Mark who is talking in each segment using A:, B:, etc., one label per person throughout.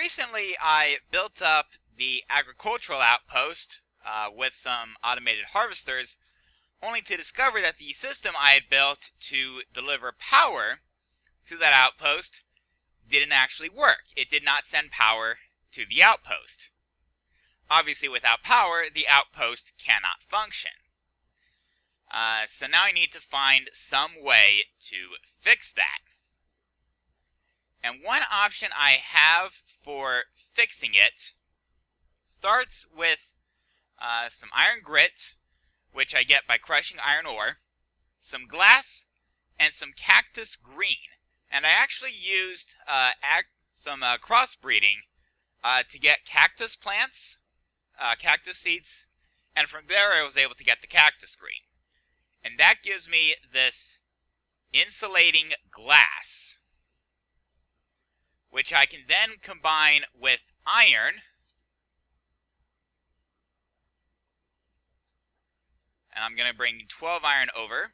A: recently I built up the agricultural outpost with some automated harvesters, only to discover that the system I had built to deliver power to that outpost didn't actually work. It did not send power to the outpost. Obviously, without power, the outpost cannot function. So now I need to find some way to fix that. And one option I have for fixing it starts with some iron grit, which I get by crushing iron ore, some glass, and some cactus green. And I actually used some crossbreeding to get cactus plants, cactus seeds, and from there I was able to get the cactus green. And that gives me this insulating glass, which I can then combine with iron, and I'm going to bring 12 iron over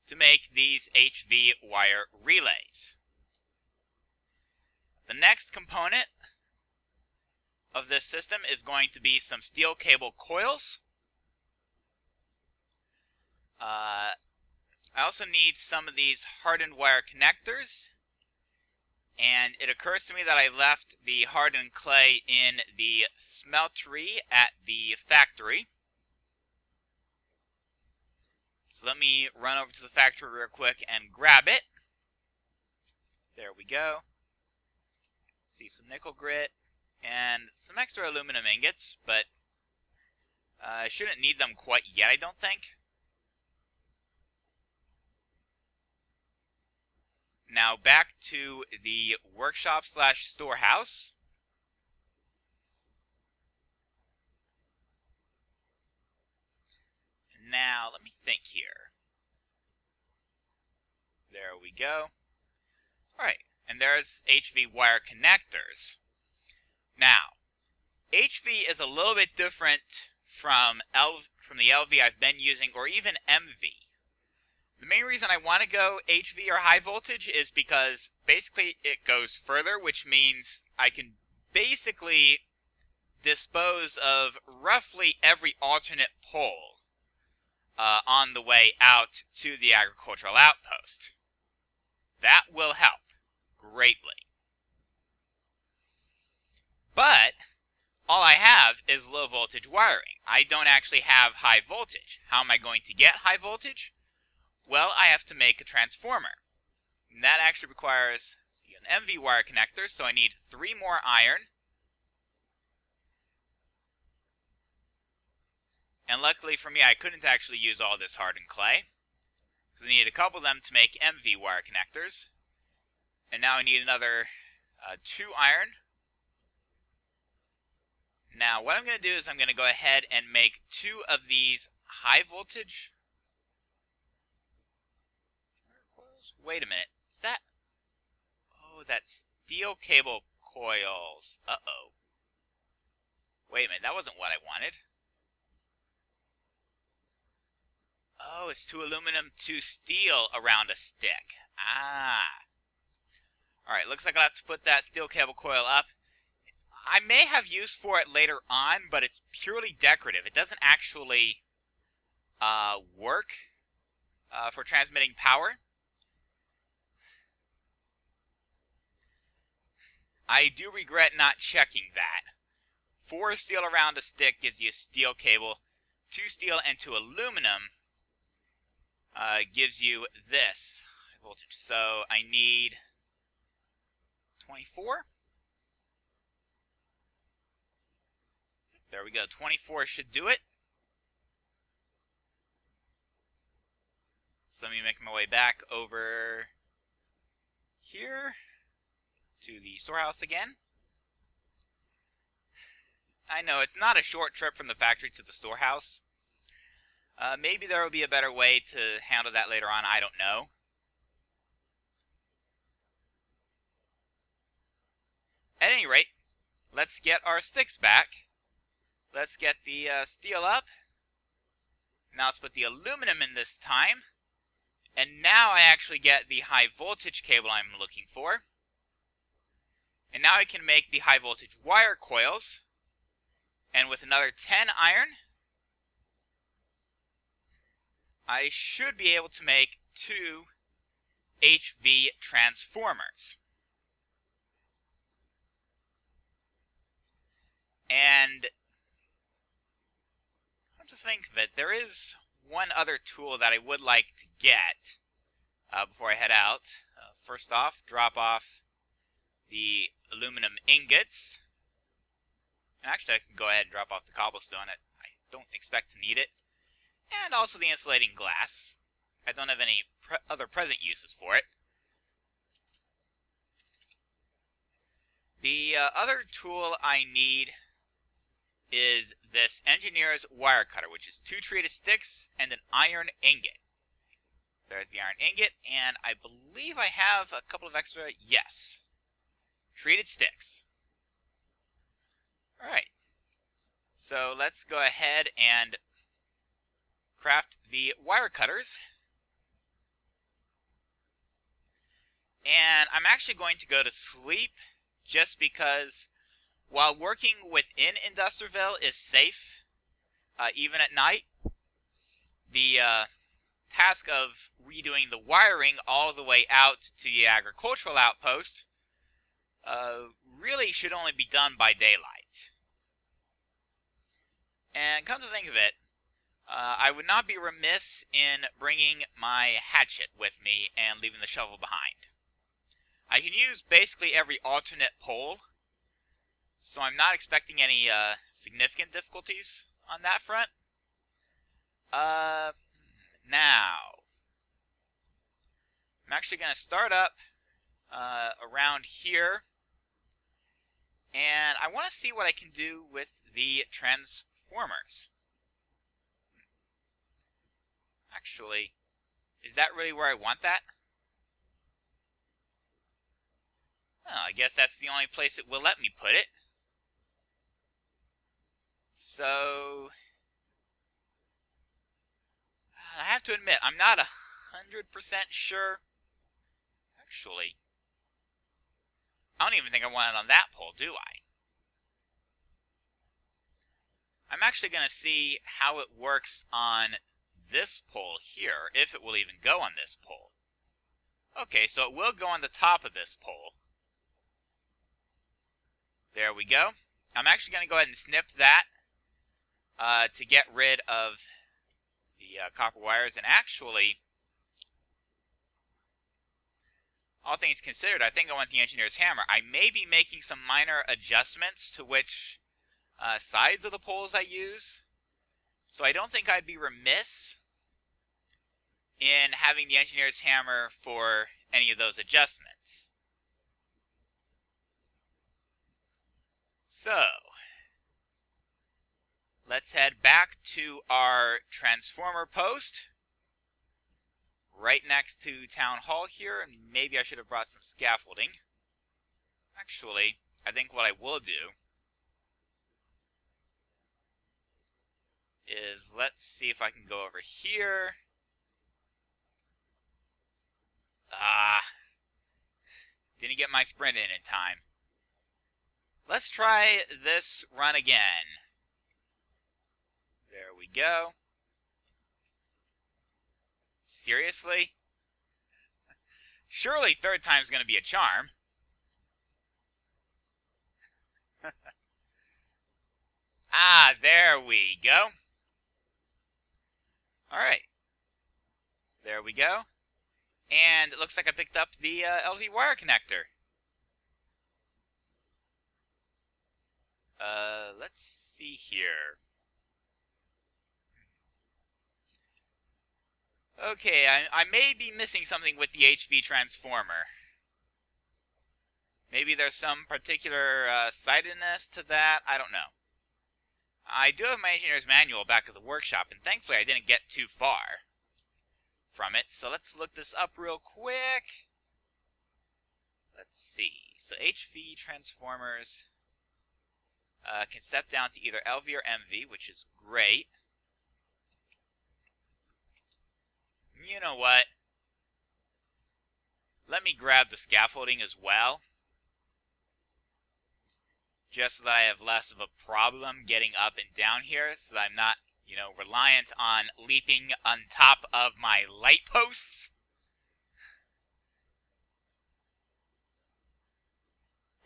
A: to make these HV wire relays. The next component of this system is going to be some steel cable coils. I also need some of these hardened wire connectors, and it occurs to me that I left the hardened clay in the smeltery at the factory. So let me run over to the factory real quick and grab it. There we go. See some nickel grit and some extra aluminum ingots, but I shouldn't need them quite yet, I don't think. Now back to the workshop / storehouse. Now let me think here. There we go. Alright, and there's HV wire connectors. Now, HV is a little bit different from the LV I've been using, or even MV. The main reason I want to go HV or high voltage is because basically it goes further, which means I can basically dispose of roughly every alternate pole on the way out to the agricultural outpost. That will help greatly. But all I have is low voltage wiring. I don't actually have high voltage. How am I going to get high voltage? Well, I have to make a transformer. And that actually requires an MV wire connector, so I need 3 more iron. And luckily for me, I couldn't actually use all this hardened clay, because I needed a couple of them to make MV wire connectors. And now I need another 2 iron. Now what I'm going to do is I'm going to go ahead and make 2 of these high voltage. Wait a minute, is that? Oh, that's steel cable coils. Uh-oh. Wait a minute, that wasn't what I wanted. Oh, it's 2 aluminum, 2 steel around a stick. Ah. Alright, looks like I'll have to put that steel cable coil up. I may have use for it later on, but it's purely decorative. It doesn't actually work for transmitting power. I do regret not checking that. 4 steel around a stick gives you a steel cable. 2 steel and 2 aluminum gives you this high voltage. So I need 24. There we go. 24 should do it. So let me make my way back over here to the storehouse again. I know it's not a short trip from the factory to the storehouse. Maybe there will be a better way to handle that later on. I don't know. At any rate, let's get our sticks back. Let's get the steel up. Now let's put the aluminum in this time. And now I actually get the high voltage cable I'm looking for. And now I can make the high voltage wire coils. And with another 10 iron, I should be able to make 2 HV transformers. And come to think of it, there is one other tool that I would like to get before I head out. First off, drop off the aluminum ingots. And actually, I can go ahead and drop off the cobblestone. I don't expect to need it. And also the insulating glass. I don't have any other present uses for it. The other tool I need is this engineer's wire cutter, which is 2 treated sticks and an iron ingot. There's the iron ingot, and I believe I have a couple of extra, yes, treated sticks. Alright, so let's go ahead and craft the wire cutters. And I'm actually going to go to sleep just because while working within Industriville is safe, even at night, the task of redoing the wiring all the way out to the agricultural outpost really should only be done by daylight. And come to think of it, I would not be remiss in bringing my hatchet with me and leaving the shovel behind. I can use basically every alternate pole, so I'm not expecting any significant difficulties on that front. Now, I'm actually going to start up around here, and I want to see what I can do with the transformers. Actually, is that really where I want that? Oh, I guess that's the only place it will let me put it. So, I have to admit, I'm not 100% sure. Actually, I don't even think I want it on that pole, do I? I'm actually going to see how it works on this pole here, if it will even go on this pole. Okay, so it will go on the top of this pole. There we go. I'm actually going to go ahead and snip that to get rid of the copper wires. And actually, all things considered, I think I want the engineer's hammer. I may be making some minor adjustments to which sides of the poles I use. So I don't think I'd be remiss in having the engineer's hammer for any of those adjustments. So, let's head back to our transformer post, right next to Town Hall here, and maybe I should have brought some scaffolding. Actually, I think what I will do is, let's see if I can go over here. Didn't get my sprint in time. Let's try this run again. There we go. Seriously? Surely third time's going to be a charm. There we go. Alright. There we go. And it looks like I picked up the LV wire connector. Let's see here. Okay, I may be missing something with the HV transformer. Maybe there's some particular sightedness to that. I don't know. I do have my engineer's manual back at the workshop, and thankfully I didn't get too far from it. So let's look this up real quick. Let's see. So HV transformers can step down to either LV or MV, which is great. You know what? Let me grab the scaffolding as well, just so that I have less of a problem getting up and down here, so that I'm not, reliant on leaping on top of my light posts.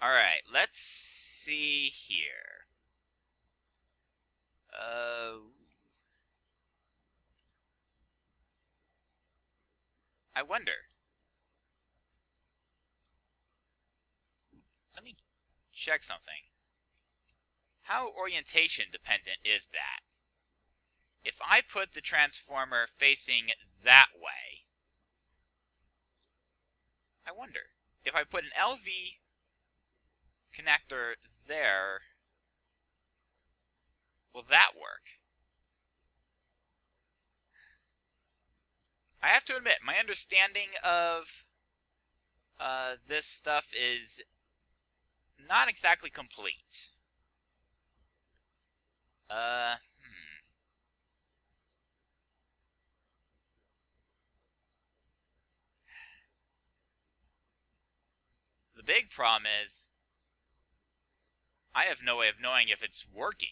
A: Alright, let's see here. I wonder. Let me check something. How orientation dependent is that? If I put the transformer facing that way, I wonder. If I put an LV connector there, will that work? I have to admit, my understanding of this stuff is not exactly complete. The big problem is I have no way of knowing if it's working.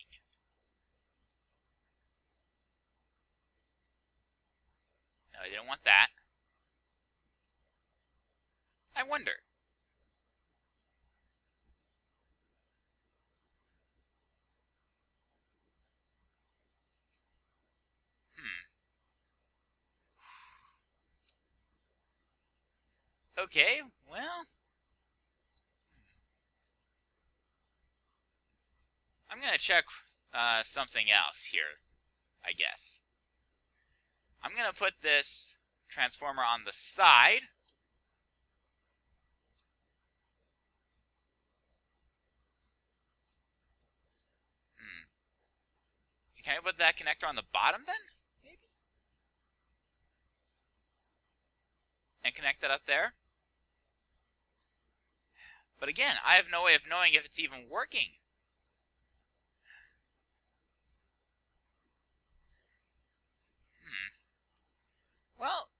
A: No, I didn't want that. I wonder. Okay, well, I'm going to check something else here, I guess. I'm going to put this transformer on the side. Can I put that connector on the bottom then? Maybe? And connect that up there? But again, I have no way of knowing if it's even working. Well,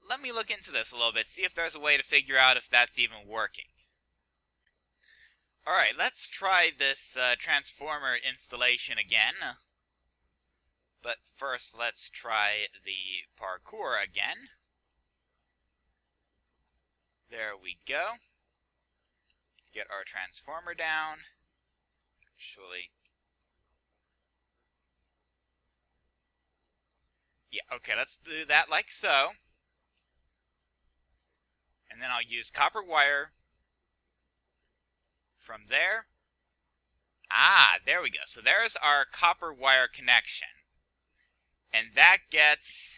A: let me look into this a little bit, see if there's a way to figure out if that's even working. Alright, let's try this transformer installation again. But first, let's try the parkour again. There we go. Let's get our transformer down. Actually, yeah, okay, let's do that like so. And then I'll use copper wire from there. Ah, there we go. So there's our copper wire connection. And that gets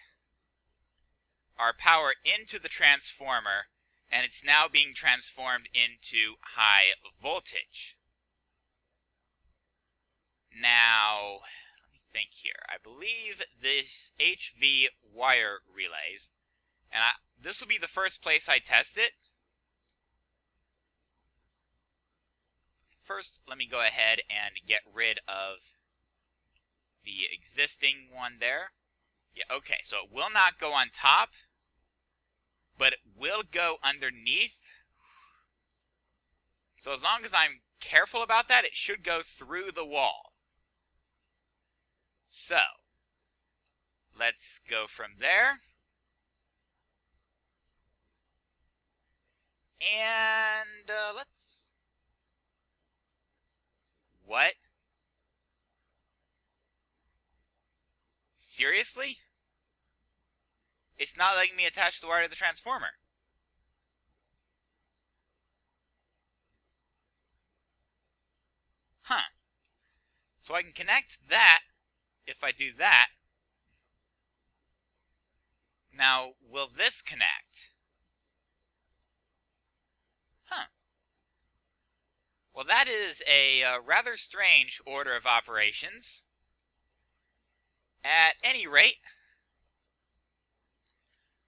A: our power into the transformer, and it's now being transformed into high voltage. Now, let me think here. I believe this HV wire relays, and this will be the first place I test it. First, let me go ahead and get rid of the existing one there. Yeah, okay, so it will not go on top, but it will go underneath. So as long as I'm careful about that, it should go through the wall. So, let's go from there. And let's... What? Seriously? It's not letting me attach the wire to the transformer. Huh. So I can connect that if I do that. Now, will this connect? Huh. Well, that is a rather strange order of operations. At any rate,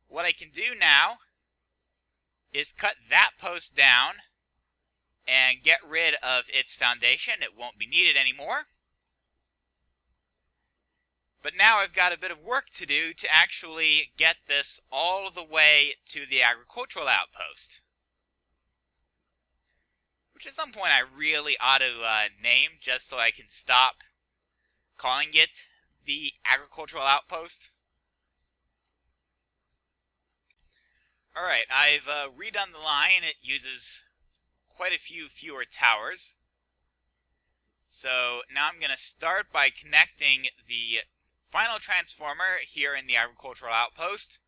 A: what I can do now is cut that post down and get rid of its foundation. It won't be needed anymore. But now I've got a bit of work to do to actually get this all the way to the agricultural outpost, which at some point I really ought to name, just so I can stop calling it the agricultural outpost. Alright, I've redone the line. It uses quite a few fewer towers. So now I'm going to start by connecting the final transformer here in the agricultural outpost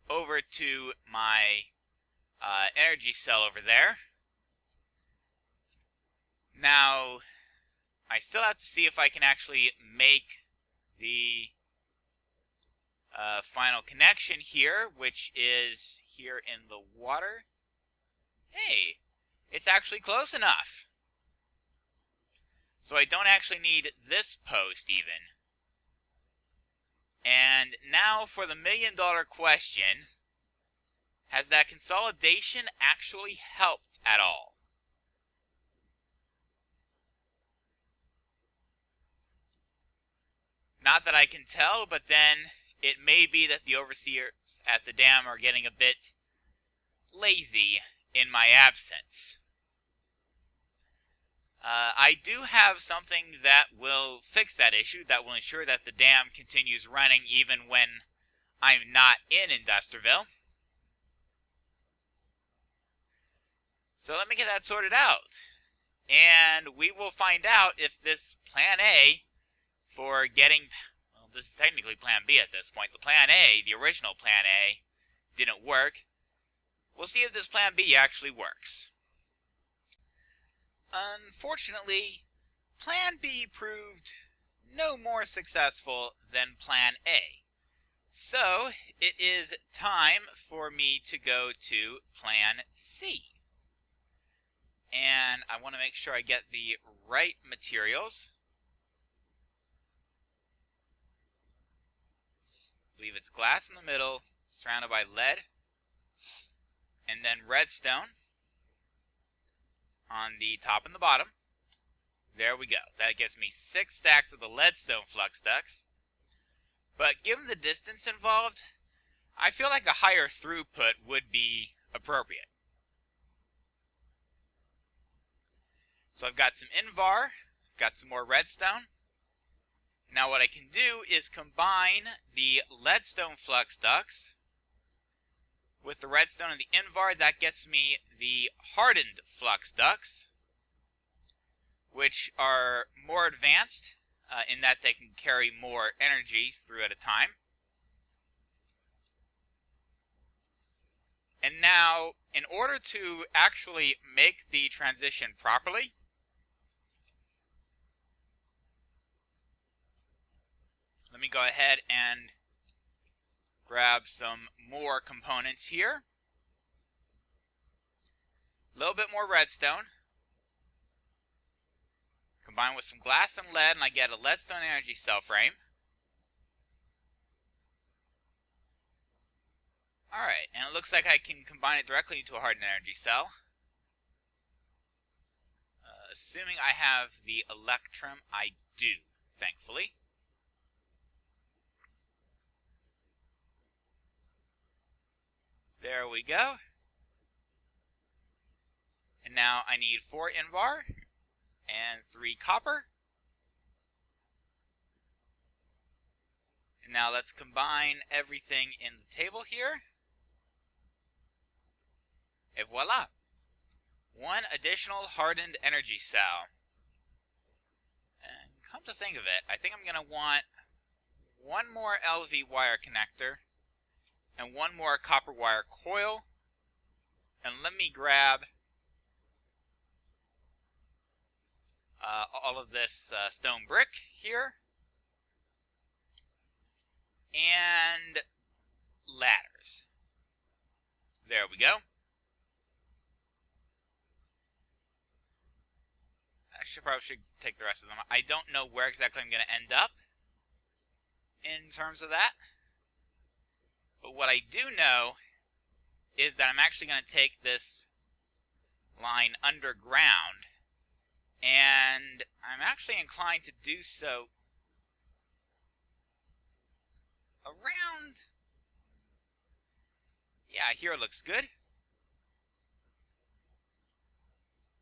A: over to my energy cell over there. Now, I still have to see if I can actually make the final connection here, which is here in the water. Hey, it's actually close enough. So I don't actually need this post even. And now for the million-dollar question, has that consolidation actually helped at all? Not that I can tell, but then it may be that the overseers at the dam are getting a bit lazy in my absence. I do have something that will fix that issue, that will ensure that the dam continues running even when I'm not in Industriville. So let me get that sorted out. And we will find out if this plan A for getting, well, this is technically plan B at this point. The plan A, the original plan A, didn't work. We'll see if this plan B actually works. Unfortunately, plan B proved no more successful than plan A. So it is time for me to go to plan C. And I want to make sure I get the right materials. I believe it's glass in the middle, surrounded by lead, and then redstone on the top and the bottom. There we go. That gives me 6 stacks of the leadstone flux ducts. But given the distance involved, I feel like a higher throughput would be appropriate. So I've got some Invar, I've got some more redstone. Now what I can do is combine the leadstone flux ducts with the redstone and the Invar. That gets me the hardened flux ducts, which are more advanced in that they can carry more energy through at a time. And now, in order to actually make the transition properly, let me go ahead and grab some more components here. A little bit more redstone. Combine with some glass and lead, and I get a leadstone energy cell frame. Alright, and it looks like I can combine it directly into a hardened energy cell. Assuming I have the electrum, I do, thankfully. There we go. And now I need 4 Invar and 3 copper. And now let's combine everything in the table here. And voila! 1 additional hardened energy cell. And come to think of it, I think I'm going to want 1 more LV wire connector and 1 more copper wire coil. And let me grab all of this stone brick here. And ladders. There we go. I probably should take the rest of them. I don't know where exactly I'm going to end up in terms of that. But what I do know is that I'm actually going to take this line underground. And I'm actually inclined to do so around. Yeah, here looks good.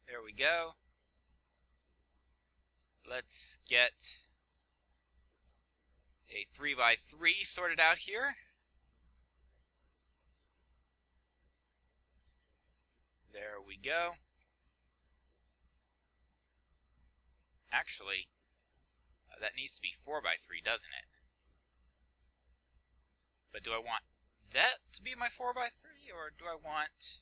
A: There we go. Let's get a 3x3 sorted out here. There we go. Actually, that needs to be 4x3, doesn't it? But do I want that to be my 4x3, or do I want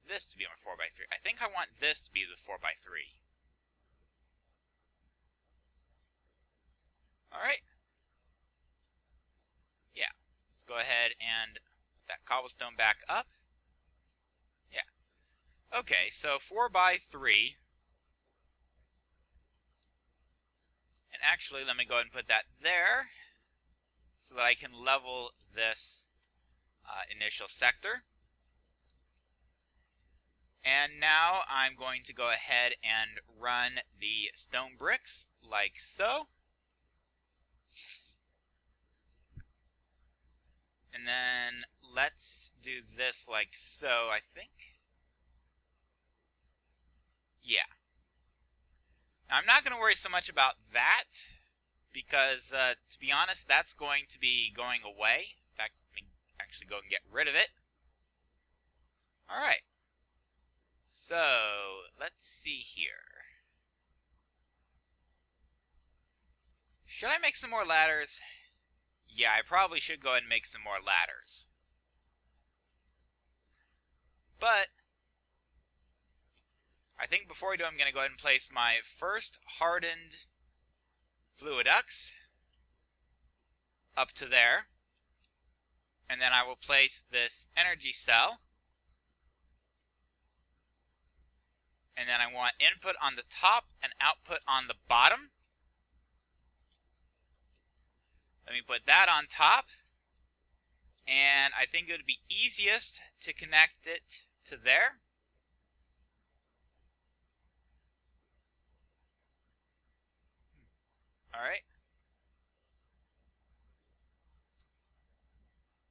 A: this to be my 4x3? I think I want this to be the 4x3. Alright. Yeah. Let's go ahead and put that cobblestone back up. Yeah. Okay, so 4x3. And actually, let me go ahead and put that there so that I can level this initial sector. And now I'm going to go ahead and run the stone bricks like so. And then let's do this like so, I think. Yeah. Now, I'm not going to worry so much about that because, to be honest, that's going to be going away. In fact, let me actually go and get rid of it. Alright. So, let's see here. Should I make some more ladders? Yeah, I probably should go ahead and make some more ladders. But I think before we do, I'm going to go ahead and place my first hardened fluiducts up to there. And then I will place this energy cell. And then I want input on the top and output on the bottom. Let me put that on top. And I think it would be easiest to connect it to there. Alright.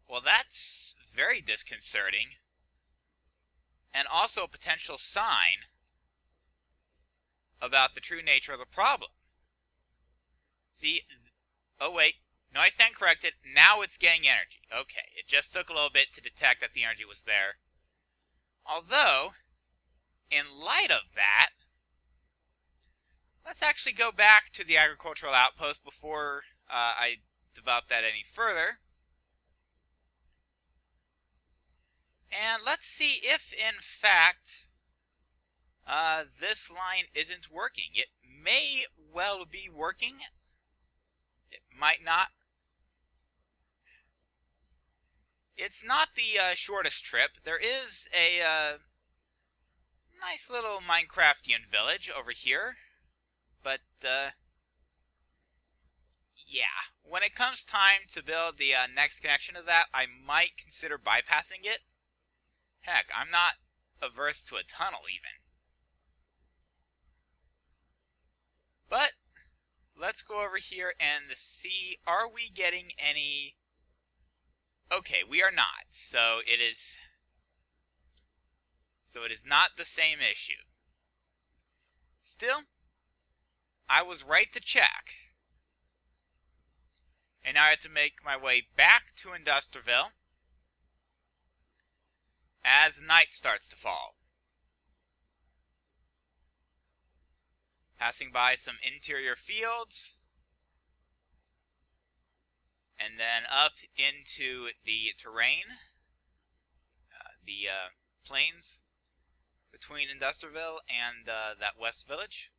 A: Well, that's very disconcerting. And also a potential sign about the true nature of the problem. See, oh wait, no, I stand corrected. Now it's getting energy. Okay, it just took a little bit to detect that the energy was there. Although, in light of that, let's actually go back to the agricultural outpost before I develop that any further. And let's see if, in fact, this line isn't working. It may well be working. It might not. It's not the shortest trip. There is a nice little Minecraftian village over here. But, yeah. When it comes time to build the next connection of that, I might consider bypassing it. Heck, I'm not averse to a tunnel, even. But let's go over here and see, are we getting any... Okay, we are not. So it is not the same issue. Still, I was right to check. And now I have to make my way back to Industriville as night starts to fall. Passing by some interior fields. And then up into the terrain. The plains between Industriville and that west village.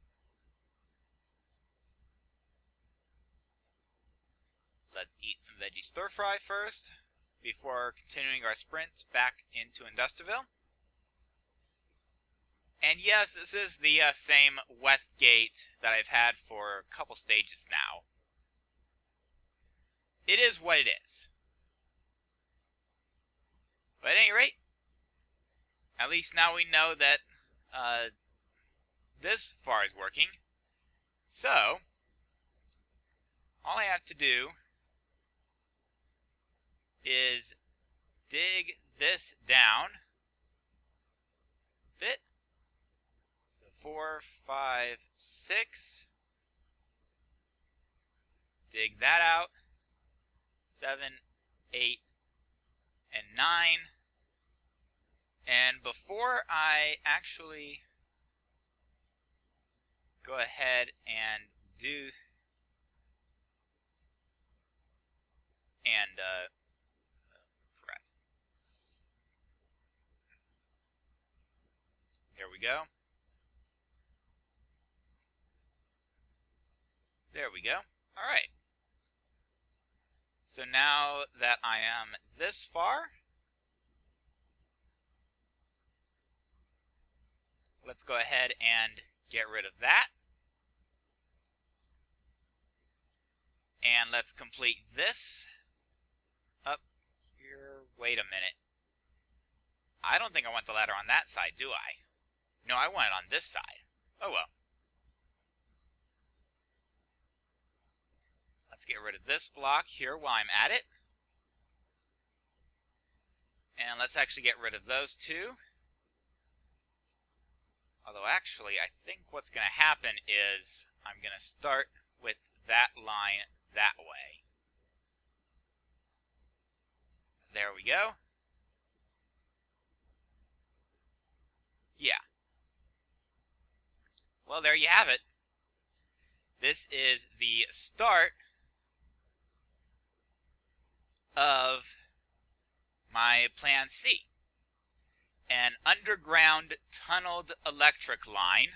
A: Let's eat some veggie stir fry first before continuing our sprint back into Industriville. And yes, this is the same west gate that I've had for a couple stages now. It is what it is. But at any rate, at least now we know that this far is working. So, all I have to do is dig this down a bit. So 4, 5, 6. Dig that out. 7, 8, and 9. And before I actually go ahead and do correct. There we go. There we go. All right. So now that I am this far, let's go ahead and get rid of that. And let's complete this up here. Wait a minute. I don't think I want the ladder on that side, do I? No, I want it on this side. Oh well. Let's get rid of this block here while I'm at it. And let's actually get rid of those two. Although actually, I think what's going to happen is I'm going to start with that line that way. There we go. Yeah. Well, there you have it. This is the start of my Plan C. An underground tunneled electric line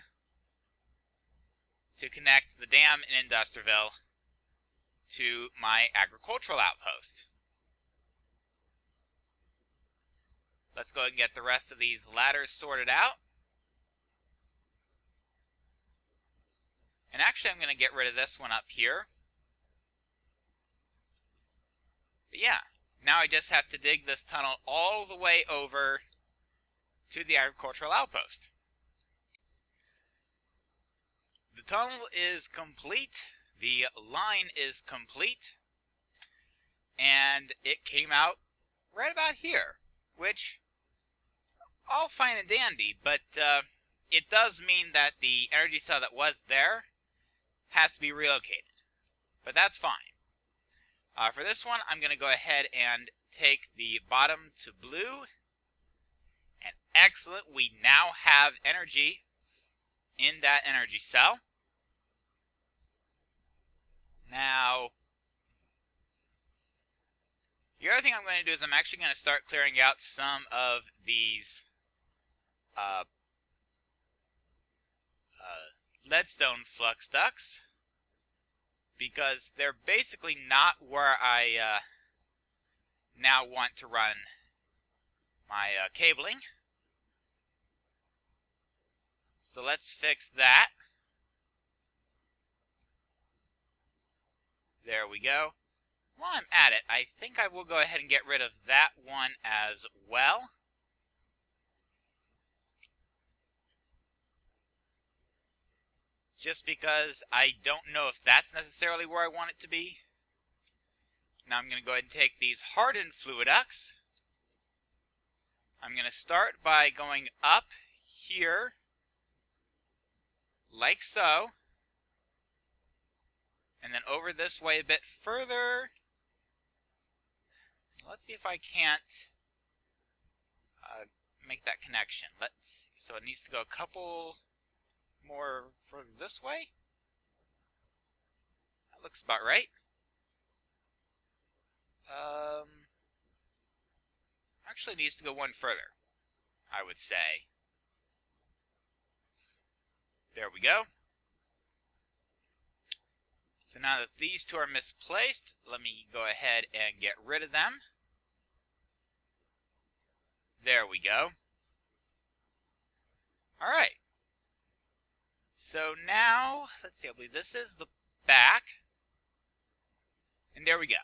A: to connect the dam in Industriville to my agricultural outpost. Let's go ahead and get the rest of these ladders sorted out. And actually, I'm going to get rid of this one up here. But yeah, now I just have to dig this tunnel all the way over to the agricultural outpost. The tunnel is complete. The line is complete. And it came out right about here, which all fine and dandy, but it does mean that the energy cell that was there has to be relocated. But that's fine. For this one, I'm going to go ahead and take the bottom to blue. And excellent, we now have energy in that energy cell. Now, the other thing I'm going to do is I'm actually going to start clearing out some of these leadstone flux ducts, because they're basically not where I now want to run my cabling. So let's fix that. There we go. While I'm at it, I think I will go ahead and get rid of that one as well. Just because I don't know if that's necessarily where I want it to be. Now I'm going to go ahead and take these hardened fluid ducts. I'm going to start by going up here, like so. And then over this way a bit further. Let's see if I can't make that connection. Let's see. So it needs to go a couple more further this way. That looks about right. Actually needs to go one further, I would say. There we go. So now that these two are misplaced, let me go ahead and get rid of them. There we go. All right. So now, let's see, I believe this is the back. And there we go.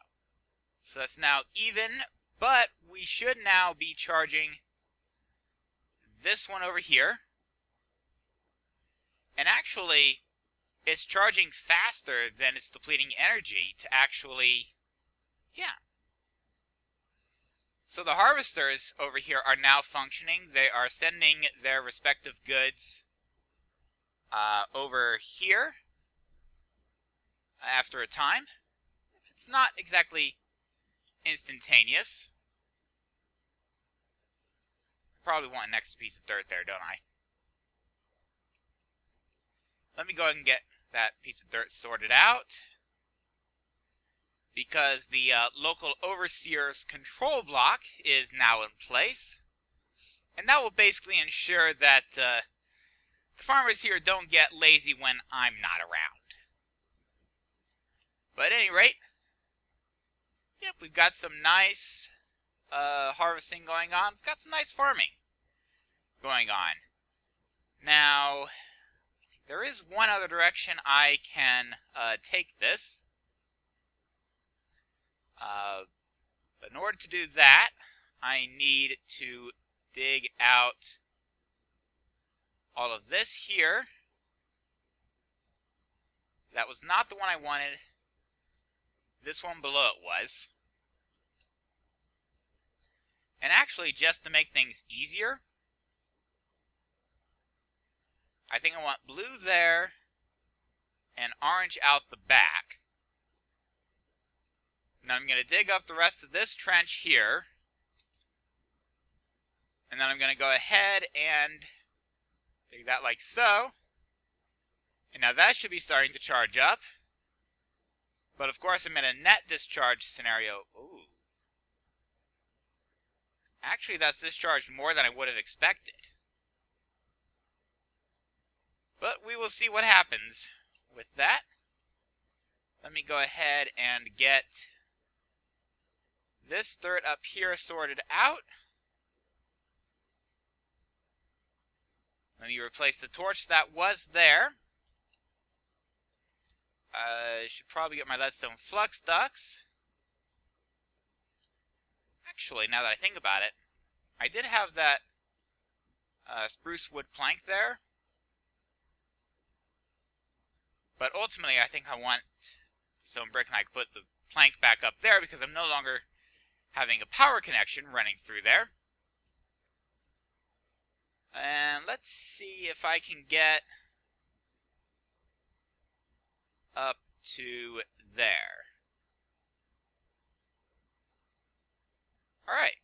A: So that's now even, but we should now be charging this one over here. And actually, it's charging faster than it's depleting energy to actually, yeah. So the harvesters over here are now functioning. They are sending their respective goods over here after a time. It's not exactly instantaneous. Probably want an extra piece of dirt there, don't I? Let me go ahead and get that piece of dirt sorted out, because the local overseer's control block is now in place, and that will basically ensure that the farmers here don't get lazy when I'm not around. But at any rate, yep, we've got some nice harvesting going on. We've got some nice farming going on. Now, there is one other direction I can take this. But in order to do that, I need to dig out all of this here. That was not the one I wanted. This one below it was. And actually, just to make things easier, I think I want blue there and orange out the back. Now I'm going to dig up the rest of this trench here. And then I'm going to go ahead and dig that like so. And now that should be starting to charge up. But of course I'm in a net discharge scenario. Ooh. Actually, that's discharged more than I would have expected. But we will see what happens with that. Let me go ahead and get this dirt up here sorted out. Let me replace the torch that was there. I should probably get my leadstone flux ducts. Actually, now that I think about it, I did have that spruce wood plank there. But ultimately, I think I want some brick, and I can put the plank back up there because I'm no longer having a power connection running through there. And let's see if I can get up to there. Alright.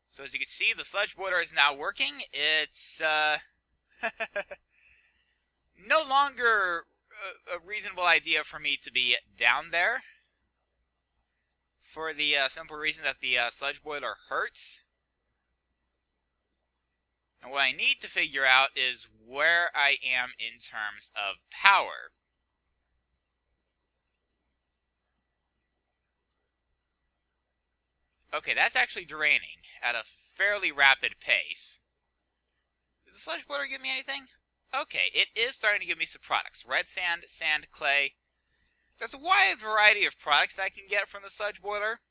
A: So as you can see, the sludge boiler is now working. It's no longer a reasonable idea for me to be down there, for the simple reason that the sludge boiler hurts. And what I need to figure out is where I am in terms of power. Okay, that's actually draining at a fairly rapid pace. Did the sludge boiler give me anything? Okay, it is starting to give me some products. Red sand, sand, clay. There's a wide variety of products that I can get from the sludge boiler.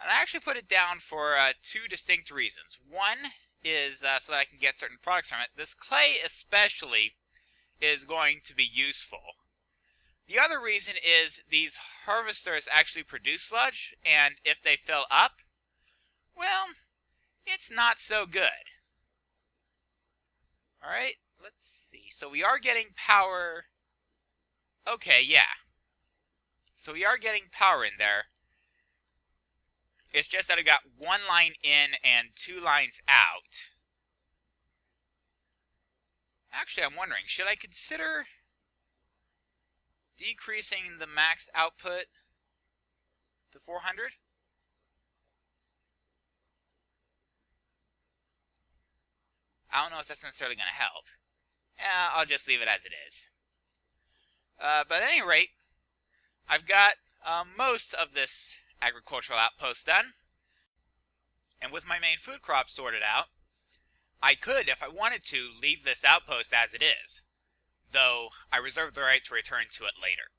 A: And I actually put it down for two distinct reasons. One is so that I can get certain products from it. This clay especially is going to be useful. The other reason is these harvesters actually produce sludge, and if they fill up, well, it's not so good. Alright, let's see. So we are getting power. Okay, yeah. So we are getting power in there. It's just that I got one line in and two lines out. Actually, I'm wondering, should I consider decreasing the max output to 400? I don't know if that's necessarily going to help. Yeah, I'll just leave it as it is. But at any rate, I've got most of this agricultural outpost done. And with my main food crop sorted out, I could, if I wanted to, leave this outpost as it is, though I reserve the right to return to it later.